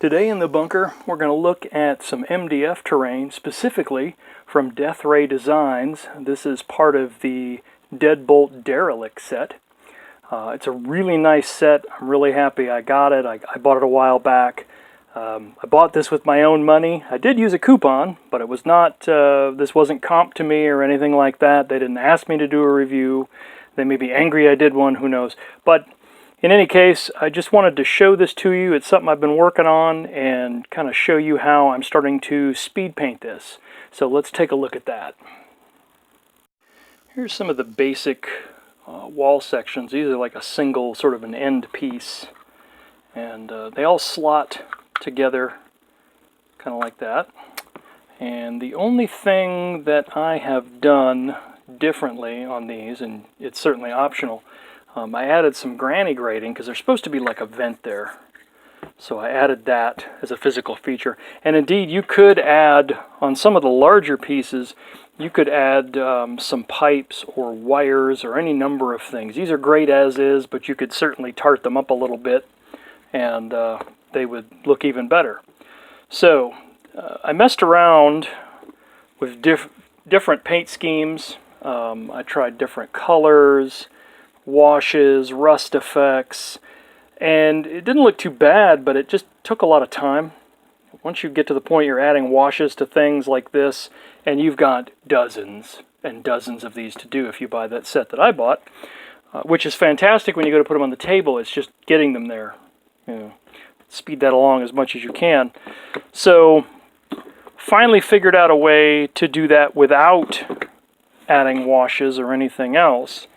Today in the bunker, we're going to look at some MDF terrain, specifically from Death Ray Designs. This is part of the Deadbolt Derelict set. It's a really nice set. I'm really happy I got it. I bought it a while back. I bought this with my own money. I did use a coupon, but it was not. This wasn't comped to me or anything like that. They didn't ask me to do a review. They may be angry I did one, who knows. But in any case, I just wanted to show this to you. It's something I've been working on and kind of show you how I'm starting to speed paint this. So let's take a look at that. Here's some of the basic wall sections. These are like a single sort of an end piece. And they all slot together kind of like that. And the only thing that I have done differently on these, and it's certainly optional, I added some granny grating because there's supposed to be like a vent there. So I added that as a physical feature. And indeed, you could add, on some of the larger pieces, you could add some pipes or wires or any number of things. These are great as is, but you could certainly tart them up a little bit and they would look even better. So I messed around with different paint schemes. I tried different colors, washes, rust effects, and it didn't look too bad, but it just took a lot of time. Once you get to the point you're adding washes to things like this, and you've got dozens and dozens of these to do if you buy that set that I bought, which is fantastic when you go to put them on the table. It's just getting them there. You know, speed that along as much as you can. So finally figured out a way to do that without adding washes or anything else.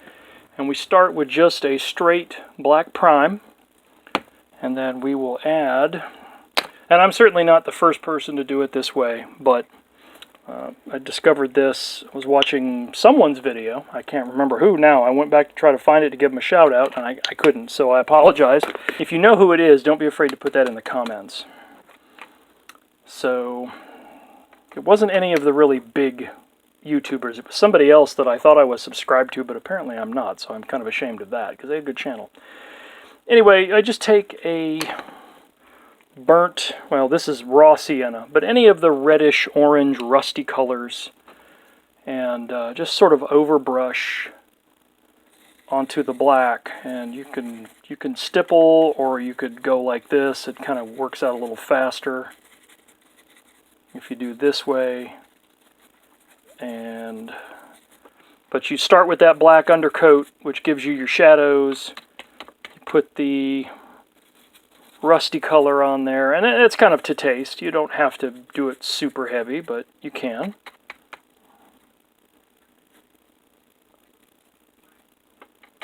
And we start with just a straight black prime, and then we will add, and I'm certainly not the first person to do it this way, but I discovered this, I was watching someone's video, I can't remember who now. I went back to try to find it to give them a shout out, and I couldn't, so I apologize. If you know who it is, don't be afraid to put that in the comments. So it wasn't any of the really big YouTubers. It was somebody else that I thought I was subscribed to, but apparently I'm not, so I'm kind of ashamed of that, because they had a good channel. Anyway, I just take a burnt, well, this is raw sienna, but any of the reddish, orange, rusty colors, and just sort of overbrush onto the black. And you can stipple, or you could go like this. It kind of works out a little faster if you do this way. But you start with that black undercoat, which gives you your shadows. You put the rusty color on there, and it's kind of to taste. You don't have to do it super heavy, but you can.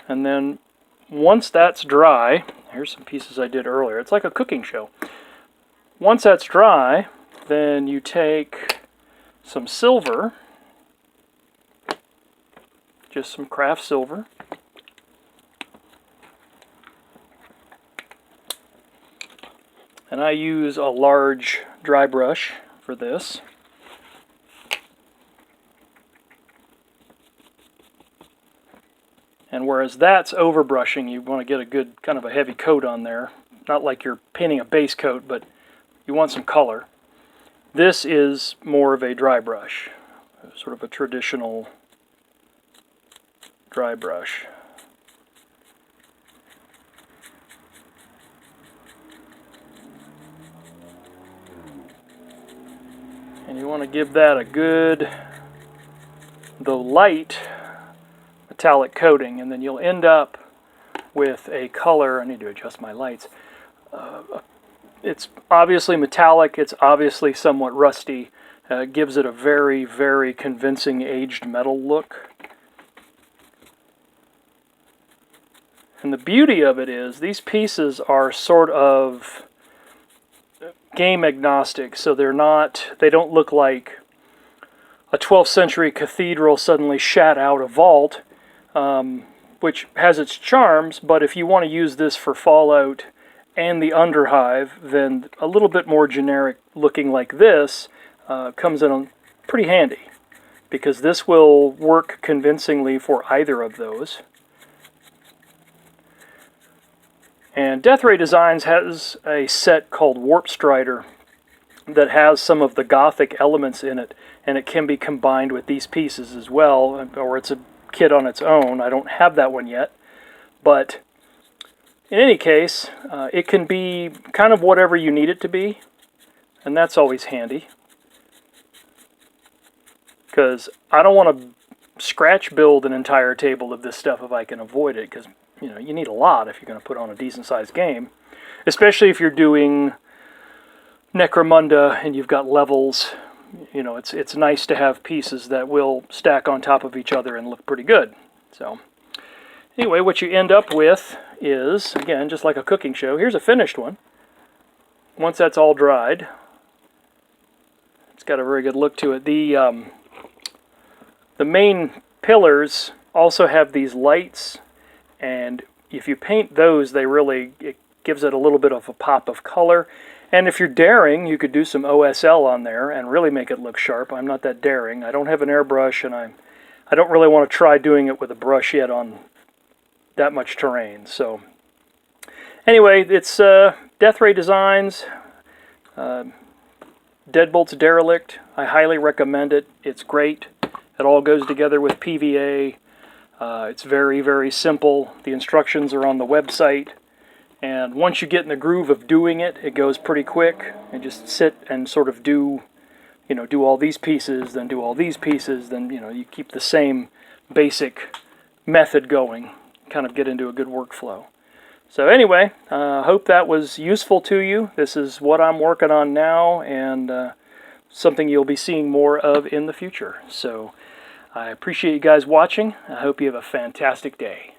And then once that's dry, here's some pieces I did earlier. It's like a cooking show. Once that's dry, then you take some silver, just some craft silver, and I use a large dry brush for this. And whereas that's overbrushing, you want to get a good kind of a heavy coat on there. Not like you're painting a base coat, but you want some color. This is more of a dry brush, sort of a traditional dry brush. And you want to give that a good, though light, metallic coating, and then you'll end up with a color. I need to adjust my lights. It's obviously metallic, it's obviously somewhat rusty. It gives it a very, very convincing aged metal look. And the beauty of it is these pieces are sort of game agnostic, so they don't look like a 12th century cathedral suddenly shat out a vault, which has its charms, but if you want to use this for Fallout and the Underhive, then a little bit more generic looking like this comes in pretty handy, because this will work convincingly for either of those. And Death Ray Designs has a set called Warp Strider that has some of the Gothic elements in it, and it can be combined with these pieces as well, or it's a kit on its own. I don't have that one yet, but in any case, it can be kind of whatever you need it to be, and that's always handy, because I don't want to scratch build an entire table of this stuff if I can avoid it, because you need a lot if you're going to put on a decent sized game, especially if you're doing Necromunda and you've got levels. It's nice to have pieces that will stack on top of each other and look pretty good. So anyway, what you end up with is, again, just like a cooking show. Here's a finished one. Once that's all dried, it's got a very good look to it. The main pillars also have these lights, and if you paint those, it gives it a little bit of a pop of color. And if you're daring, you could do some OSL on there and really make it look sharp. I'm not that daring. I don't have an airbrush, and I don't really want to try doing it with a brush yet on that much terrain. So anyway, it's Death Ray Designs, Deadbolt's Derelict. I highly recommend it. It's great. It all goes together with PVA. It's very, very simple. The instructions are on the website. And once you get in the groove of doing it, it goes pretty quick. And just sit and sort of do all these pieces, then do all these pieces, then, you keep the same basic method going. Kind of get into a good workflow. So anyway, hope that was useful to you. This is what I'm working on now, and something you'll be seeing more of in the future. So I appreciate you guys watching. I hope you have a fantastic day.